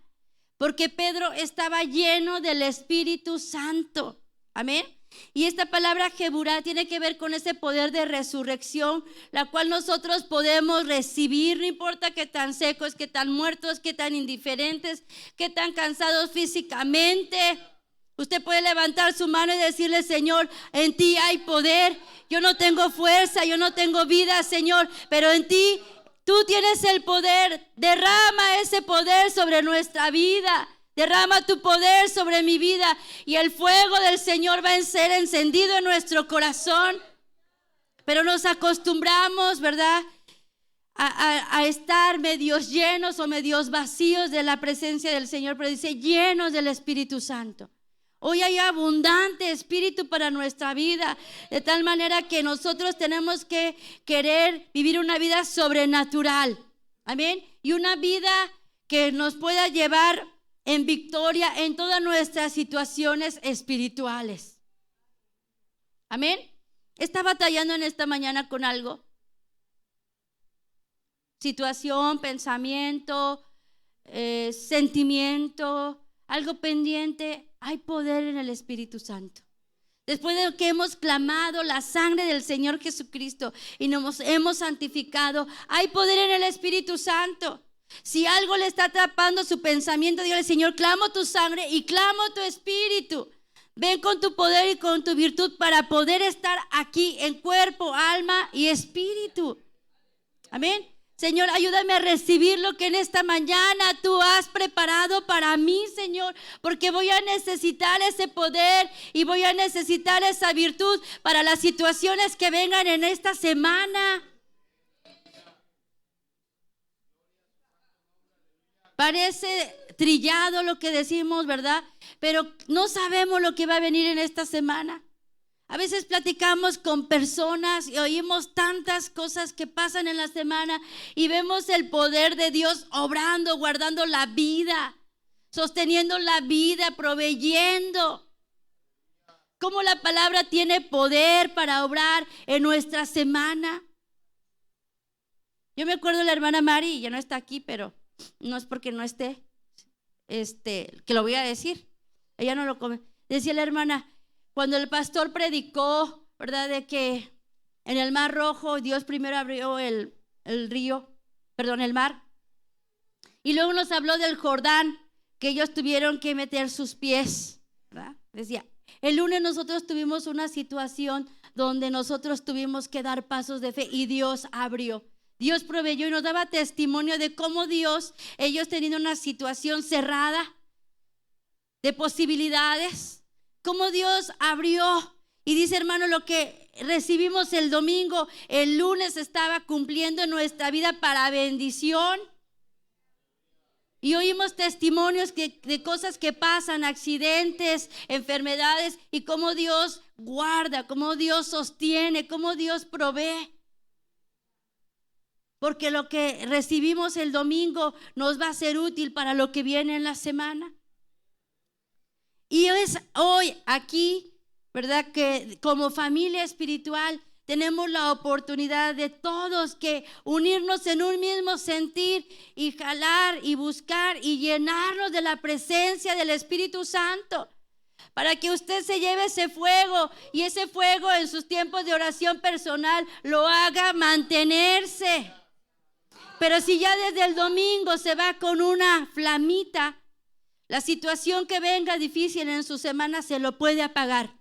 porque Pedro estaba lleno del Espíritu Santo, amén. Y esta palabra Geburá tiene que ver con ese poder de resurrección, la cual nosotros podemos recibir, no importa qué tan secos, qué tan muertos, qué tan indiferentes, qué tan cansados físicamente. Usted puede levantar su mano y decirle, Señor, en ti hay poder. Yo no tengo fuerza, yo no tengo vida, Señor, pero en ti, tú tienes el poder. Derrama ese poder sobre nuestra vida. Derrama tu poder sobre mi vida y el fuego del Señor va a ser encendido en nuestro corazón. Pero nos acostumbramos, ¿verdad?, a estar medios llenos o medios vacíos de la presencia del Señor. Pero dice, llenos del Espíritu Santo. Hoy hay abundante espíritu para nuestra vida, de tal manera que nosotros tenemos que querer vivir una vida sobrenatural. Amén. Y una vida que nos pueda llevar en victoria en todas nuestras situaciones espirituales. Amén. ¿Está batallando en esta mañana con algo? Situación, pensamiento, sentimiento, algo pendiente. Hay poder en el Espíritu Santo. Después de que hemos clamado la sangre del Señor Jesucristo y nos hemos santificado, hay poder en el Espíritu Santo. Si algo le está atrapando su pensamiento, dígale, Señor, clamo tu sangre y clamo tu espíritu. Ven con tu poder y con tu virtud para poder estar aquí en cuerpo, alma y espíritu. Amén. Señor, ayúdame a recibir lo que en esta mañana tú has preparado para mí, Señor, porque voy a necesitar ese poder y voy a necesitar esa virtud para las situaciones que vengan en esta semana. Parece trillado lo que decimos, ¿verdad? Pero no sabemos lo que va a venir en esta semana. A veces platicamos con personas y oímos tantas cosas que pasan en la semana y vemos el poder de Dios obrando, guardando la vida, sosteniendo la vida, proveyendo. Cómo la palabra tiene poder para obrar en nuestra semana. Yo me acuerdo de la hermana Mari, ya no está aquí, pero no es porque no esté, que lo voy a decir. Ella no lo come. Decía la hermana, cuando el pastor predicó, ¿verdad?, de que en el Mar Rojo Dios primero abrió el mar, y luego nos habló del Jordán, que ellos tuvieron que meter sus pies, ¿verdad? Decía, el lunes nosotros tuvimos una situación donde nosotros tuvimos que dar pasos de fe y Dios abrió. Dios proveyó y nos daba testimonio de cómo Dios, ellos teniendo una situación cerrada de posibilidades, cómo Dios abrió. Y dice, hermano, lo que recibimos el domingo, el lunes estaba cumpliendo en nuestra vida para bendición. Y oímos testimonios de cosas que pasan, accidentes, enfermedades, y cómo Dios guarda, cómo Dios sostiene, cómo Dios provee. Porque lo que recibimos el domingo nos va a ser útil para lo que viene en la semana. Y es hoy aquí, ¿verdad?, que como familia espiritual tenemos la oportunidad de todos que unirnos en un mismo sentir y jalar y buscar y llenarnos de la presencia del Espíritu Santo, para que usted se lleve ese fuego y ese fuego en sus tiempos de oración personal lo haga mantenerse. Pero si ya desde el domingo se va con una flamita, la situación que venga difícil en su semana se lo puede apagar.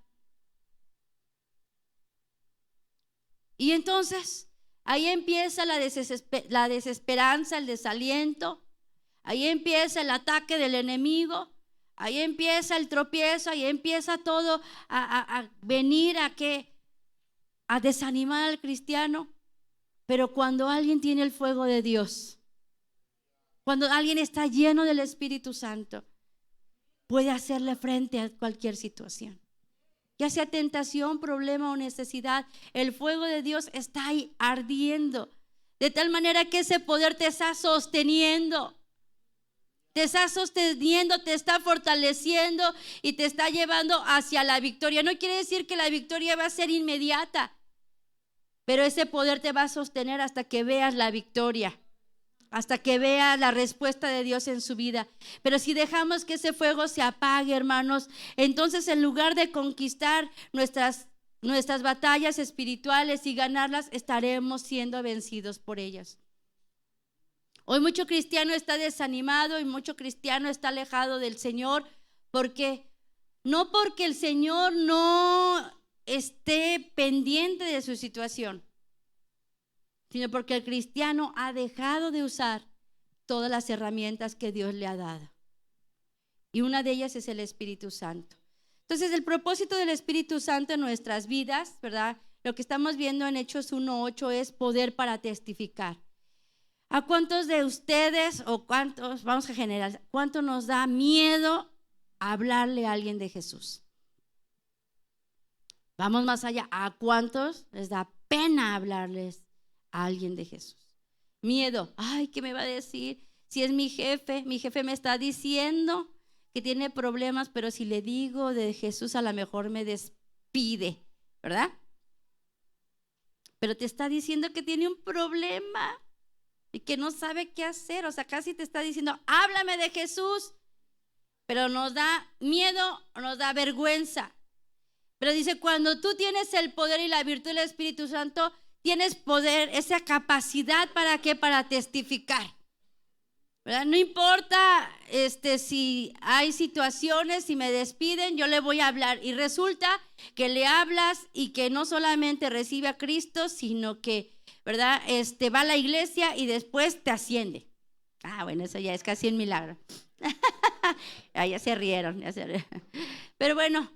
Y entonces ahí empieza la desesperanza, el desaliento, ahí empieza el ataque del enemigo, ahí empieza el tropiezo, ahí empieza todo a venir a desanimar al cristiano. Pero cuando alguien tiene el fuego de Dios, cuando alguien está lleno del Espíritu Santo, puede hacerle frente a cualquier situación. Ya sea tentación, problema o necesidad, el fuego de Dios está ahí ardiendo, de tal manera que ese poder te está sosteniendo. Te está sosteniendo, te está fortaleciendo y te está llevando hacia la victoria. No quiere decir que la victoria va a ser inmediata, pero ese poder te va a sostener hasta que veas la victoria, hasta que veas la respuesta de Dios en su vida. Pero si dejamos que ese fuego se apague, hermanos, entonces en lugar de conquistar nuestras batallas espirituales y ganarlas, estaremos siendo vencidos por ellas. Hoy mucho cristiano está desanimado y mucho cristiano está alejado del Señor, no porque el Señor no esté pendiente de su situación, sino porque el cristiano ha dejado de usar todas las herramientas que Dios le ha dado. Y una de ellas es el Espíritu Santo. Entonces, el propósito del Espíritu Santo en nuestras vidas, ¿verdad? Lo que estamos viendo en Hechos 1:8 es poder para testificar. ¿A cuántos de ustedes o cuántos, vamos a generar, cuánto nos da miedo hablarle a alguien de Jesús? Vamos más allá. ¿A cuántos les da pena hablarles a alguien de Jesús? Miedo. Ay, ¿qué me va a decir? Si es mi jefe me está diciendo que tiene problemas, pero si le digo de Jesús a lo mejor me despide, ¿verdad? Pero te está diciendo que tiene un problema y que no sabe qué hacer. O sea, casi te está diciendo, háblame de Jesús. Pero nos da miedo, nos da vergüenza. Pero dice, cuando tú tienes el poder y la virtud del Espíritu Santo, tienes poder, esa capacidad, ¿para qué? Para testificar, ¿verdad? No importa si hay situaciones, si me despiden, yo le voy a hablar. Y resulta que le hablas y que no solamente recibe a Cristo, sino que, ¿verdad? Va a la iglesia y después te asciende. Bueno, eso ya es casi un milagro. Ya se rieron. Pero bueno,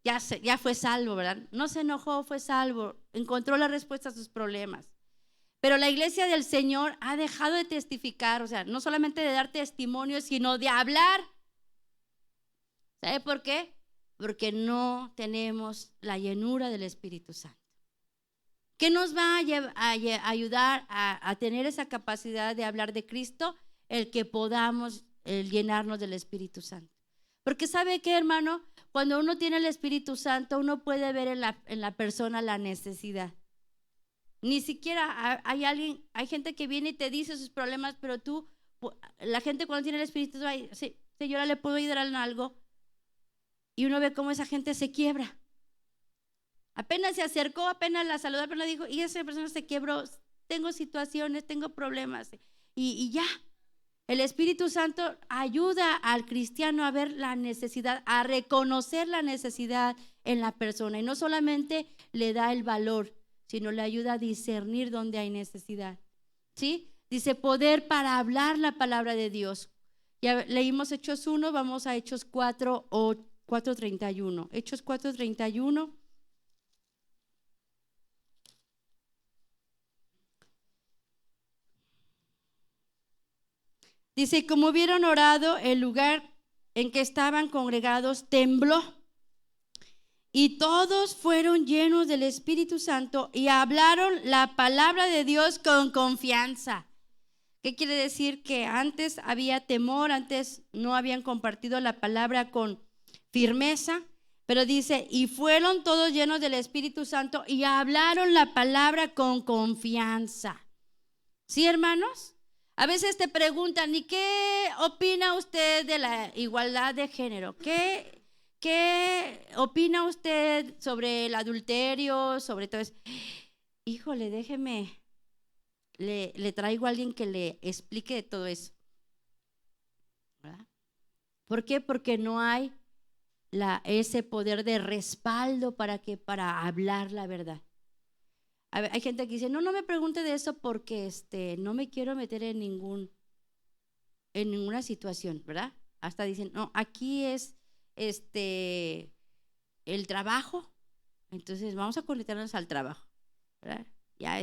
ya fue salvo, ¿verdad? No se enojó, fue salvo, encontró la respuesta a sus problemas. Pero la iglesia del Señor ha dejado de testificar, o sea, no solamente de dar testimonio, sino de hablar. ¿Sabe por qué? Porque no tenemos la llenura del Espíritu Santo. ¿Qué nos va a ayudar a tener esa capacidad de hablar de Cristo? El que podamos llenarnos del Espíritu Santo. Porque ¿sabe qué, hermano? Cuando uno tiene el Espíritu Santo, uno puede ver en la persona la necesidad. Ni siquiera hay gente que viene y te dice sus problemas, pero la gente cuando tiene el Espíritu Santo, sí, señora, ¿le puedo ayudar en algo? Y uno ve cómo esa gente se quiebra. Apenas se acercó, apenas la saludó, apenas dijo, y esa persona se quebró. Tengo situaciones, tengo problemas. Y ya. El Espíritu Santo ayuda al cristiano a ver la necesidad, a reconocer la necesidad en la persona. Y no solamente le da el valor, sino le ayuda a discernir dónde hay necesidad. ¿Sí? Dice poder para hablar la palabra de Dios. Ya leímos Hechos 1, vamos a Hechos 4 o 4:31. Hechos 4:31. Dice, como hubieron orado, el lugar en que estaban congregados tembló y todos fueron llenos del Espíritu Santo y hablaron la palabra de Dios con confianza. ¿Qué quiere decir? Que antes había temor, antes no habían compartido la palabra con firmeza, pero dice, y fueron todos llenos del Espíritu Santo y hablaron la palabra con confianza. ¿Sí, hermanos? A veces te preguntan, ¿y qué opina usted de la igualdad de género? ¿Qué opina usted sobre el adulterio, sobre todo eso? Híjole, déjeme, le traigo a alguien que le explique de todo eso. ¿Verdad? ¿Por qué? Porque no hay ese poder de respaldo para hablar la verdad. Hay gente que dice, no me pregunte de eso porque no me quiero meter en ninguna situación, ¿verdad? Hasta dicen, no, aquí es el trabajo, entonces vamos a conectarnos al trabajo, ¿verdad? Ya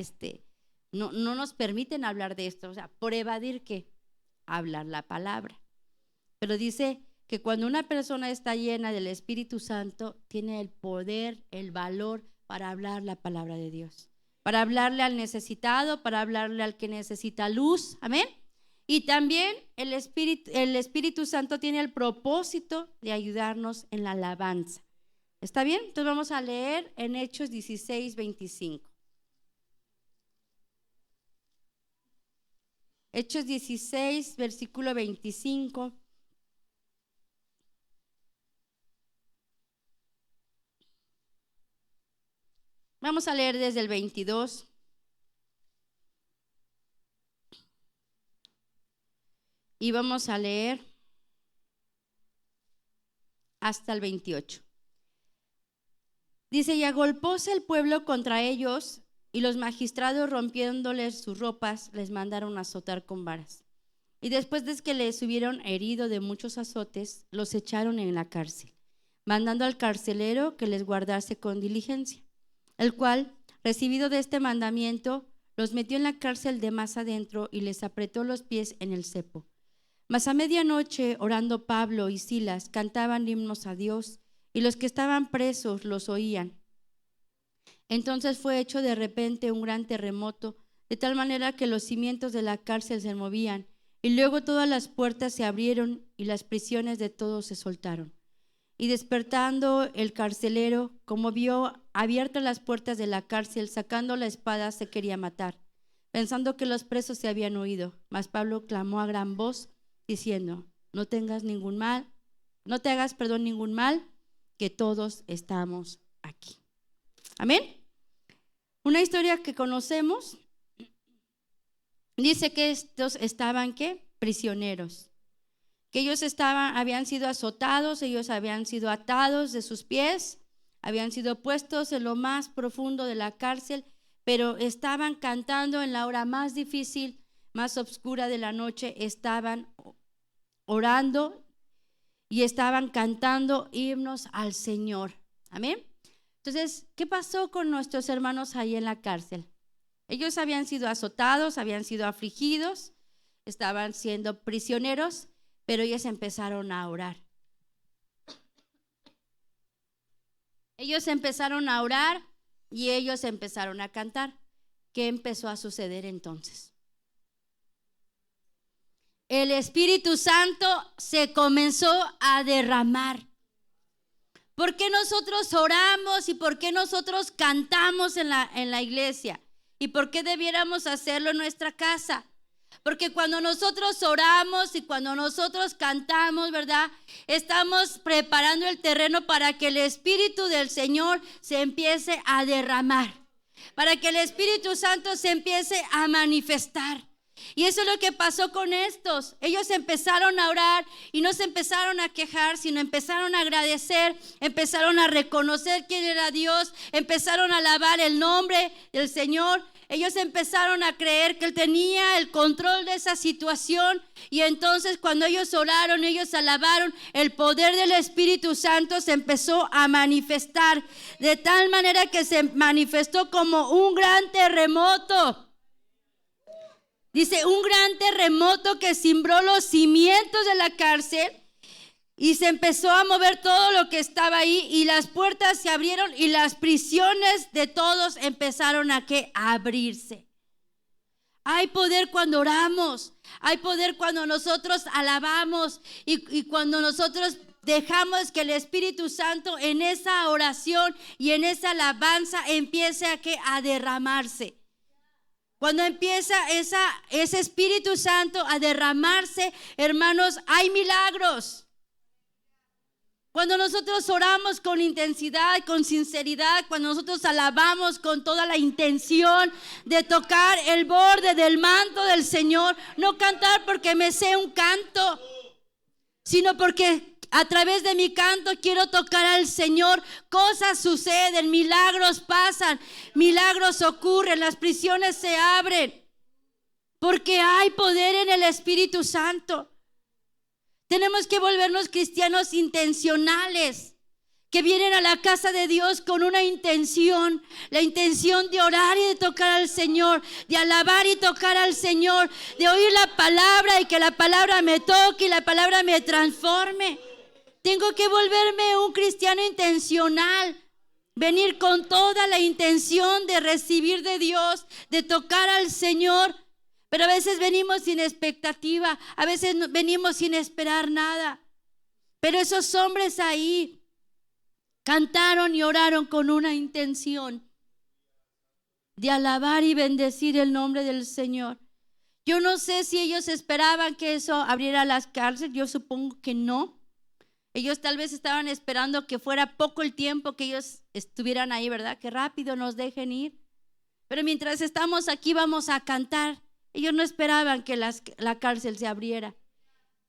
no nos permiten hablar de esto, o sea, por evadir ¿qué? Hablar la palabra. Pero dice que cuando una persona está llena del Espíritu Santo, tiene el poder, el valor para hablar la palabra de Dios, para hablarle al necesitado, para hablarle al que necesita luz, amén. Y también el Espíritu Santo tiene el propósito de ayudarnos en la alabanza. ¿Está bien? Entonces vamos a leer en Hechos 16:25. Hechos 16, versículo 25. Vamos a leer desde el 22. Y vamos a leer hasta el 28. Dice, y agolpóse el pueblo contra ellos, y los magistrados, rompiéndoles sus ropas, les mandaron azotar con varas. Y después de que les hubieron herido de muchos azotes, los echaron en la cárcel, mandando al carcelero que les guardase con diligencia, el cual, recibido de este mandamiento, los metió en la cárcel de más adentro y les apretó los pies en el cepo. Mas a medianoche, orando Pablo y Silas, cantaban himnos a Dios, y los que estaban presos los oían. Entonces fue hecho de repente un gran terremoto, de tal manera que los cimientos de la cárcel se movían, y luego todas las puertas se abrieron y las prisiones de todos se soltaron. Y despertando el carcelero, como vio abiertas las puertas de la cárcel, sacando la espada se quería matar, pensando que los presos se habían huido. Mas Pablo clamó a gran voz, diciendo, no te hagas ningún mal, que todos estamos aquí. Amén. Una historia que conocemos dice que estos estaban ¿qué? Prisioneros, que ellos habían sido azotados, ellos habían sido atados de sus pies, habían sido puestos en lo más profundo de la cárcel, pero estaban cantando en la hora más difícil, más oscura de la noche, estaban orando y estaban cantando himnos al Señor. Amén. Entonces, ¿qué pasó con nuestros hermanos ahí en la cárcel? Ellos habían sido azotados, habían sido afligidos, estaban siendo prisioneros, pero ellos empezaron a orar. Ellos empezaron a orar y ellos empezaron a cantar. ¿Qué empezó a suceder entonces? El Espíritu Santo se comenzó a derramar. ¿Por qué nosotros oramos y por qué nosotros cantamos en la iglesia? ¿Y por qué debiéramos hacerlo en nuestra casa? Porque cuando nosotros oramos y cuando nosotros cantamos, ¿verdad? Estamos preparando el terreno para que el Espíritu del Señor se empiece a derramar, para que el Espíritu Santo se empiece a manifestar. Y eso es lo que pasó con estos. Ellos empezaron a orar y no se empezaron a quejar, sino empezaron a agradecer, empezaron a reconocer quién era Dios, empezaron a alabar el nombre del Señor. Ellos empezaron a creer que Él tenía el control de esa situación. Y entonces cuando ellos oraron, ellos alabaron, el poder del Espíritu Santo se empezó a manifestar. De tal manera que se manifestó como un gran terremoto. Dice, un gran terremoto que cimbró los cimientos de la cárcel. Y se empezó a mover todo lo que estaba ahí, y las puertas se abrieron y las prisiones de todos empezaron a abrirse. Hay poder cuando oramos, hay poder cuando nosotros alabamos y cuando nosotros dejamos que el Espíritu Santo en esa oración y en esa alabanza empiece a derramarse. Cuando empieza ese Espíritu Santo a derramarse, hermanos, hay milagros. Cuando nosotros oramos con intensidad, con sinceridad, cuando nosotros alabamos con toda la intención de tocar el borde del manto del Señor, no cantar porque me sé un canto, sino porque a través de mi canto quiero tocar al Señor. Cosas suceden, milagros pasan, milagros ocurren, las prisiones se abren, porque hay poder en el Espíritu Santo. Tenemos que volvernos cristianos intencionales, que vienen a la casa de Dios con una intención, la intención de orar y de tocar al Señor, de alabar y tocar al Señor, de oír la palabra y que la palabra me toque y la palabra me transforme. Tengo que volverme un cristiano intencional, venir con toda la intención de recibir de Dios, de tocar al Señor. Pero a veces venimos sin expectativa, a veces venimos sin esperar nada. Pero esos hombres ahí cantaron y oraron con una intención de alabar y bendecir el nombre del Señor. Yo no sé si ellos esperaban que eso abriera las cárceles, yo supongo que no. Ellos tal vez estaban esperando que fuera poco el tiempo que ellos estuvieran ahí, ¿verdad? Que rápido nos dejen ir. Pero mientras estamos aquí vamos a cantar. Ellos no esperaban que la cárcel se abriera,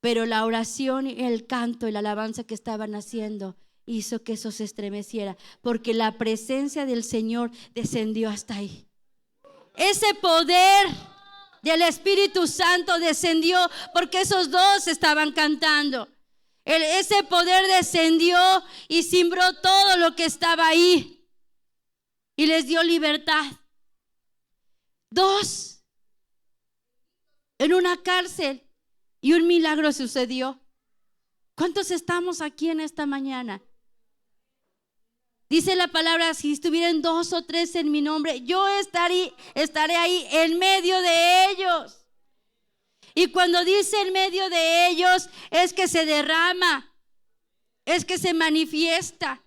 pero la oración, el canto y la alabanza que estaban haciendo hizo que eso se estremeciera, porque la presencia del Señor descendió hasta ahí. Ese poder del Espíritu Santo descendió porque esos dos estaban cantando. Ese poder descendió y cimbró todo lo que estaba ahí y les dio libertad. Dos en una cárcel y un milagro sucedió. ¿Cuántos estamos aquí en esta mañana? Dice la palabra, si estuvieran 2 o 3 en mi nombre, yo estaré ahí en medio de ellos. Y cuando dice en medio de ellos, es que se derrama, es que se manifiesta.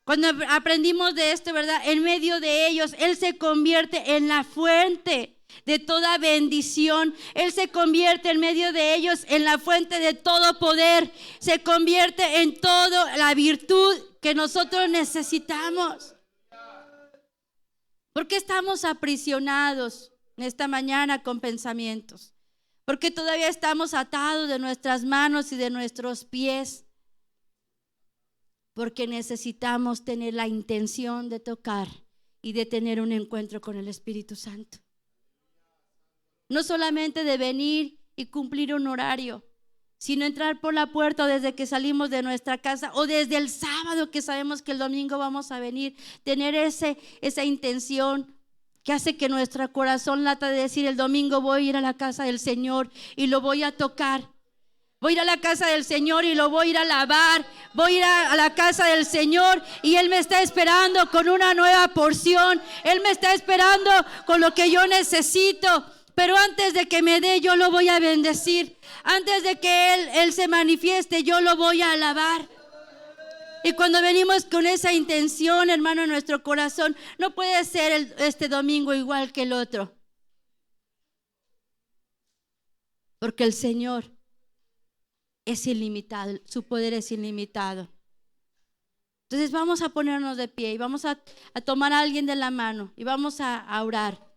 Cuando aprendimos de esto, ¿verdad? En medio de ellos, Él se convierte en la fuente de toda bendición. Él se convierte en medio de ellos en la fuente de todo poder. Se convierte en toda la virtud que nosotros necesitamos. ¿Por qué estamos aprisionados en esta mañana con pensamientos? Porque todavía estamos atados de nuestras manos y de nuestros pies. Porque necesitamos tener la intención de tocar y de tener un encuentro con el Espíritu Santo. No solamente de venir y cumplir un horario, sino entrar por la puerta desde que salimos de nuestra casa o desde el sábado que sabemos que el domingo vamos a venir. Tener esa intención que hace que nuestro corazón lata de decir: el domingo voy a ir a la casa del Señor y lo voy a tocar. Voy a ir a la casa del Señor y lo voy a ir a alabar. Voy a ir a la casa del Señor y Él me está esperando con una nueva porción. Él me está esperando con lo que yo necesito. Pero antes de que me dé, yo lo voy a bendecir. Antes de que Él se manifieste, yo lo voy a alabar. Y cuando venimos con esa intención, hermano, en nuestro corazón, no puede ser este domingo igual que el otro. Porque el Señor es ilimitado, su poder es ilimitado. Entonces vamos a ponernos de pie y vamos a tomar a alguien de la mano y vamos a orar.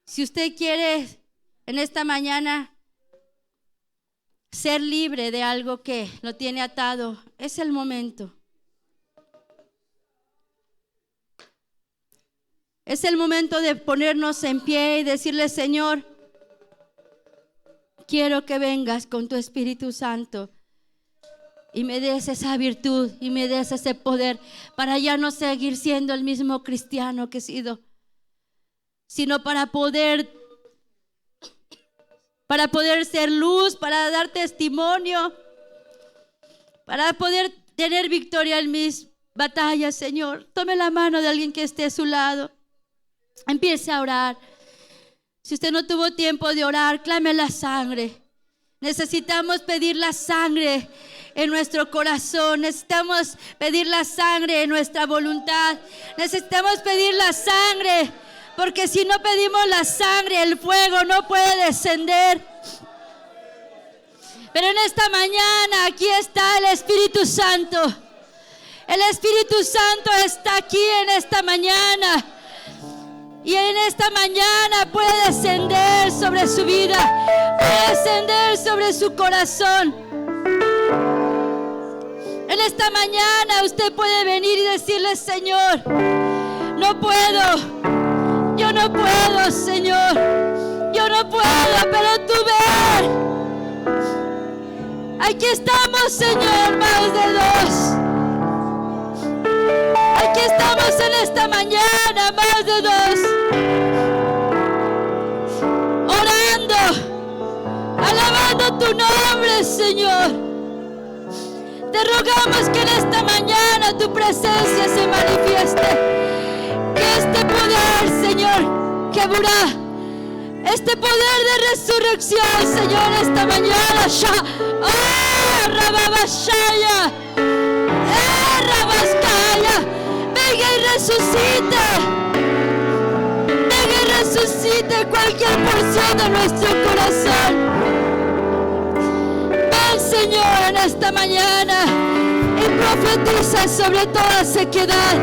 Si usted quiere en esta mañana ser libre de algo que lo tiene atado, es el momento. Es el momento de ponernos en pie y decirle: Señor, quiero que vengas con tu Espíritu Santo y me des esa virtud y me des ese poder para ya no seguir siendo el mismo cristiano que he sido, sino para poder ser luz, para dar testimonio, para poder tener victoria en mis batallas. Señor, tome la mano de alguien que esté a su lado. Empiece a orar. Si usted no tuvo tiempo de orar, clame la sangre. Necesitamos pedir la sangre en nuestro corazón. Necesitamos pedir la sangre en nuestra voluntad. Necesitamos pedir la sangre, porque si no pedimos la sangre, el fuego no puede descender. Pero en esta mañana aquí está el Espíritu Santo. El Espíritu Santo está aquí en esta mañana. Y en esta mañana puede descender sobre su vida, puede descender sobre su corazón. En esta mañana usted puede venir y decirle: Señor, no puedo, yo no puedo, Señor, yo no puedo, pero tú ven. Aquí estamos, Señor, más de dos. Aquí estamos en esta mañana, más de dos, orando, alabando tu nombre, Señor. Te rogamos que en esta mañana tu presencia se manifieste, que este poder, Señor, Geburá, este poder de resurrección, Señor, esta mañana, Rababashaya, Rabaskaya, venga y resucite. Venga y resucite cualquier porción de nuestro corazón. Ven, Señor, en esta mañana y profetiza sobre toda sequedad.